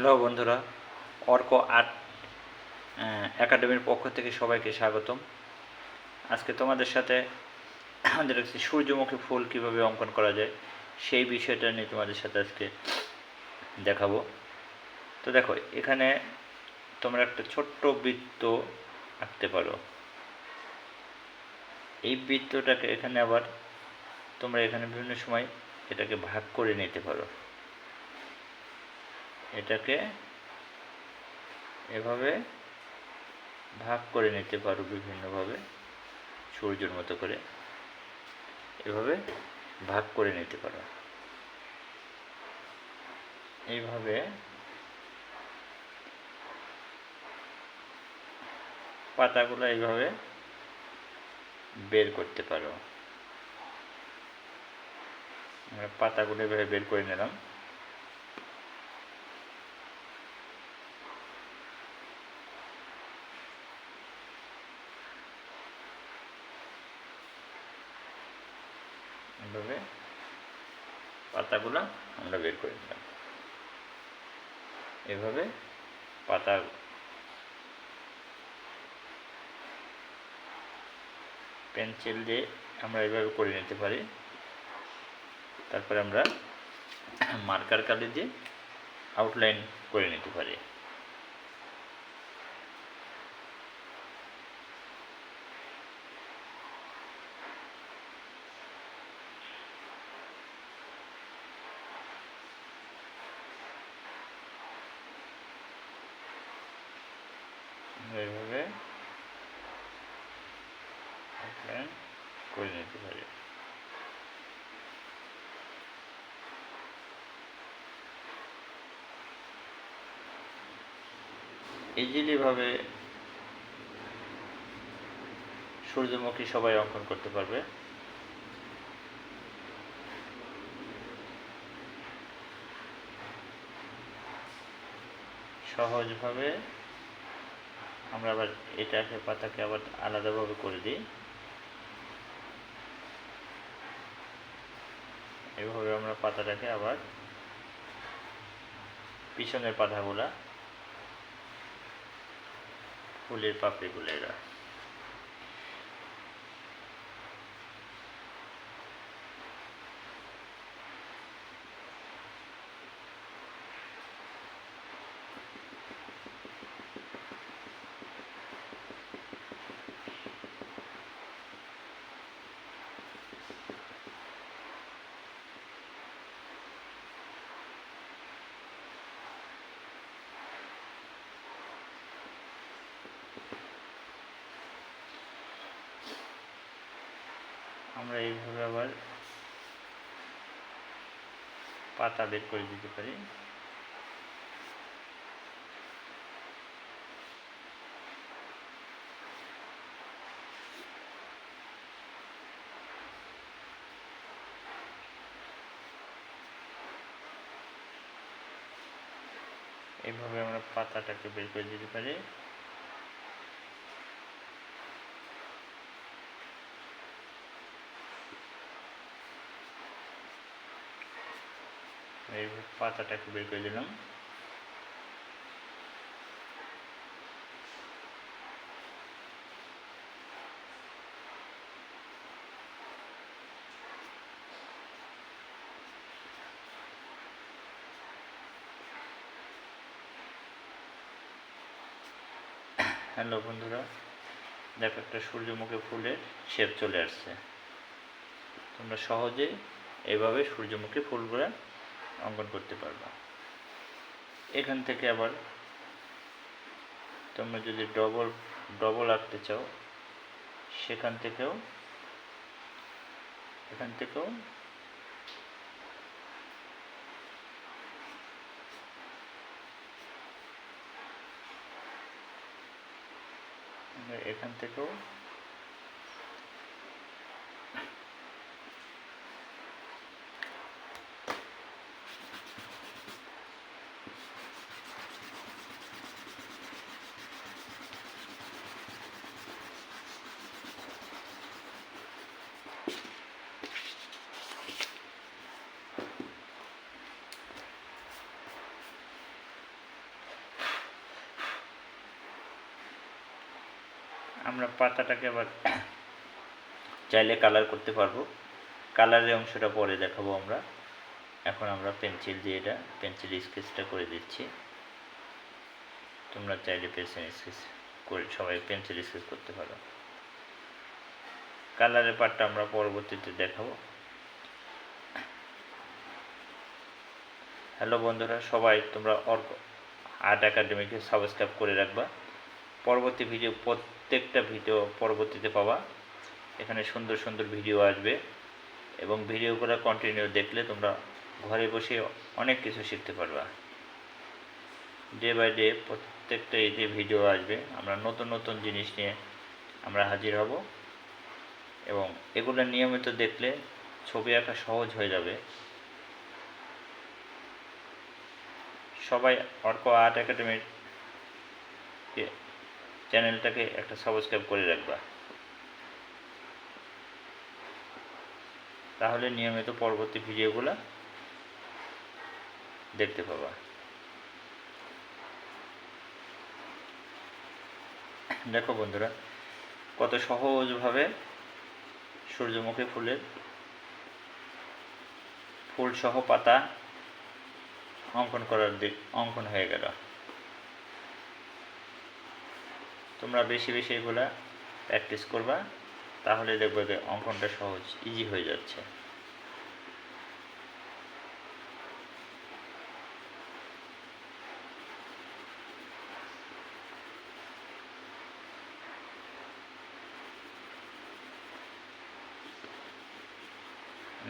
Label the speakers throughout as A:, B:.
A: Hello বন্ধুরা, Arka art একাডেমির পক্ষ থেকে সবাইকে স্বাগতম। আজকে তোমাদের সাথে আমাদের একটি সূর্যমুখী ফুল কীভাবে অঙ্কন করা যায় সেই বিষয়টা নিয়ে তোমাদের সাথে আজকে দেখাবো। তো দেখো, এখানে তোমরা একটা ছোট্ট বৃত্ত আঁকতে পারো। এই বৃত্তটাকে এখানে আবার তোমরা এখানে বিভিন্ন সময় এটাকে ভাগ করে নিতে পারো। এটাকে এভাবে ভাগ করে নিতে পারো বিভিন্নভাবে, সূর্যের মতো করে এভাবে ভাগ করে নিতে পারো। এইভাবে পাতাগুলো এইভাবে বের করতে পারো। আমরা পাতাগুলো এভাবে বের করে নিলাম। এভাবে পাতাগুলো আমরা বের করে নিলাম। এভাবে পাতা পেন্সিল দিয়ে আমরা এইভাবে করে নিতে পারি। তারপরে আমরা মার্কার কালি দিয়ে আউটলাইন করে নিতে পারি। এইভাবে আউটলাইন করে নিতে পারি। ইজিলিভাবে সূর্যমুখী সবাই অঙ্কন করতে পারবে। সহজভাবে আমরা আবার এটাকে পাতাকে আবার আলাদাভাবে করে দিই। এভাবে আমরা পাতাটাকে আবার পিছনের পাতাগুলা, ফুলের পাপড়িগুলো এরা আমরা এইভাবে আবার পাতা বের করে দিতে পারি। এইভাবে আমরা পাতাটাকে বের করে দিতে পারি। এইভাবে পাতাটাকে বের করে দিলাম। হ্যালো বন্ধুরা, দেখো একটা সূর্যমুখী ফুলের শেপ চলে আসছে। তোমরা সহজে এইভাবে সূর্যমুখী ফুলগুলো অঙ্কন করতে পারবা। এখান থেকে আবার তোমরা যদি ডবল আঁকতে চাও, এখান থেকেও এখান থেকেও আমরা পাতাটাকে আবার চাইলে কালার করতে পারবো। কালারের অংশটা পরে দেখাবো আমরা। এখন আমরা পেন্সিল দিয়ে এটা পেন্সিল স্কেচটা করে দিচ্ছি। তোমরা চাইলে পেন্সিল স্কেচ করে সবাই পেন্সিল স্কেচ করতে পারো। কালারের পার্টটা আমরা পরবর্তীতে দেখাবো। হ্যালো বন্ধুরা, সবাই তোমরা অর্ক আর্ট একাডেমিকে সাবস্ক্রাইব করে রাখবা। পরবর্তী ভিডিও, প্রত্যেকটা ভিডিও পরবর্তীতে পাবা। এখানে সুন্দর সুন্দর ভিডিও আসবে এবং ভিডিওগুলো কন্টিনিউ দেখলে তোমরা ঘরে বসে অনেক কিছু শিখতে পারবা। ডে বাই ডে প্রত্যেকটা এতে ভিডিও আসবে। আমরা নতুন নতুন জিনিস নিয়ে আমরা হাজির হব এবং এগুলো নিয়মিত দেখলে ছবি আঁকা সহজ হয়ে যাবে। সবাই অর্ক আর্ট একাডেমির চ্যানেলটাকে একটা সাবস্ক্রাইব করে রাখবা, তাহলে নিয়মিত পরবর্তী ভিডিওগুলো দেখতে পাবা। দেখো বন্ধুরা, কত সহজভাবে সূর্যমুখী ফুলের ফুল সহ পাতা অঙ্কন হয়ে গেল। তোমরা বেশি বেশি এগুলা প্র্যাকটিস করবা, তাহলে দেখবে যে অঙ্কনটা সহজ, ইজি হয়ে যাচ্ছে।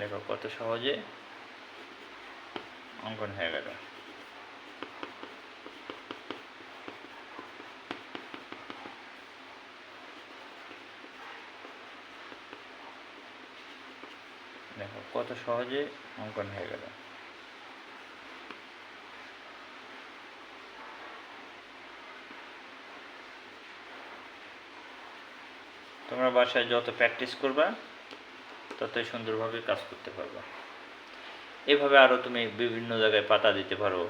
A: দেখো কত সহজে অঙ্কন হয়ে গেল। দেখো কত সহজে অঙ্কন হয়ে গেল। তোমরা বাসায় যত প্র্যাকটিস করবা ততই সুন্দরভাবে কাজ করতে পারবা। এভাবে আরও তুমি বিভিন্ন জায়গায় পাতা দিতে পারো,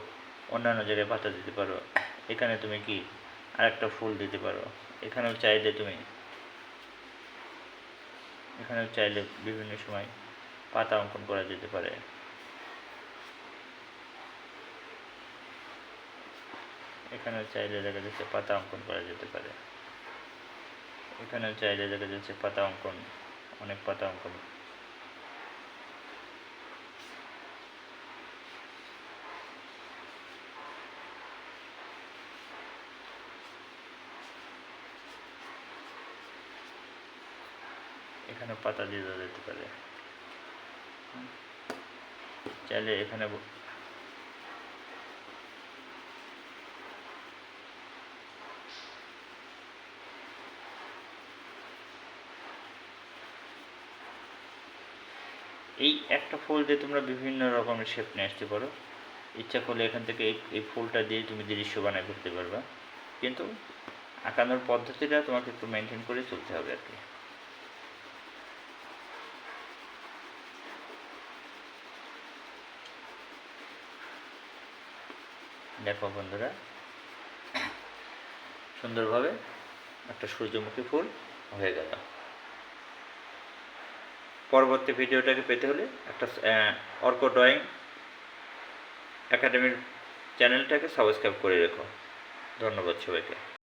A: অন্যান্য জায়গায় পাতা দিতে পারো। এখানে তুমি কি আরেকটা ফুল দিতে পারো। এখানেও চাইলে বিভিন্ন সময় পাতা অঙ্কন করা যেতে পারে। এখানেও চাইলে দেখা যাচ্ছে পাতা অঙ্কন করা যেতে পারে। এখানেও চাইলে দেখা যাচ্ছে পাতা অঙ্কন, অনেক পাতা অঙ্কন। এখানে পাতা দিয়ে দেওয়া যেতে পারে। চাইলে এখানে এই একটা ফুল দিয়ে তোমরা বিভিন্ন রকমের শেপ নিয়ে আসতে পারো। ইচ্ছা করলে এখান থেকে এই ফুলটা দিয়ে তুমি দৃশ্য বানায় করতে পারবা, কিন্তু আঁকানোর পদ্ধতিটা তোমাকে একটু মেনটেন করে চলতে হবে আর কি। দেখো বন্ধুরা, সুন্দরভাবে একটা সূর্যমুখী ফুল হয়ে গেল। পরবর্তী ভিডিওটাকে পেতে হলে একটা অর্ক ড্রয়িং একাডেমির চ্যানেলটাকে সাবস্ক্রাইব করে রেখো। ধন্যবাদ সবাইকে।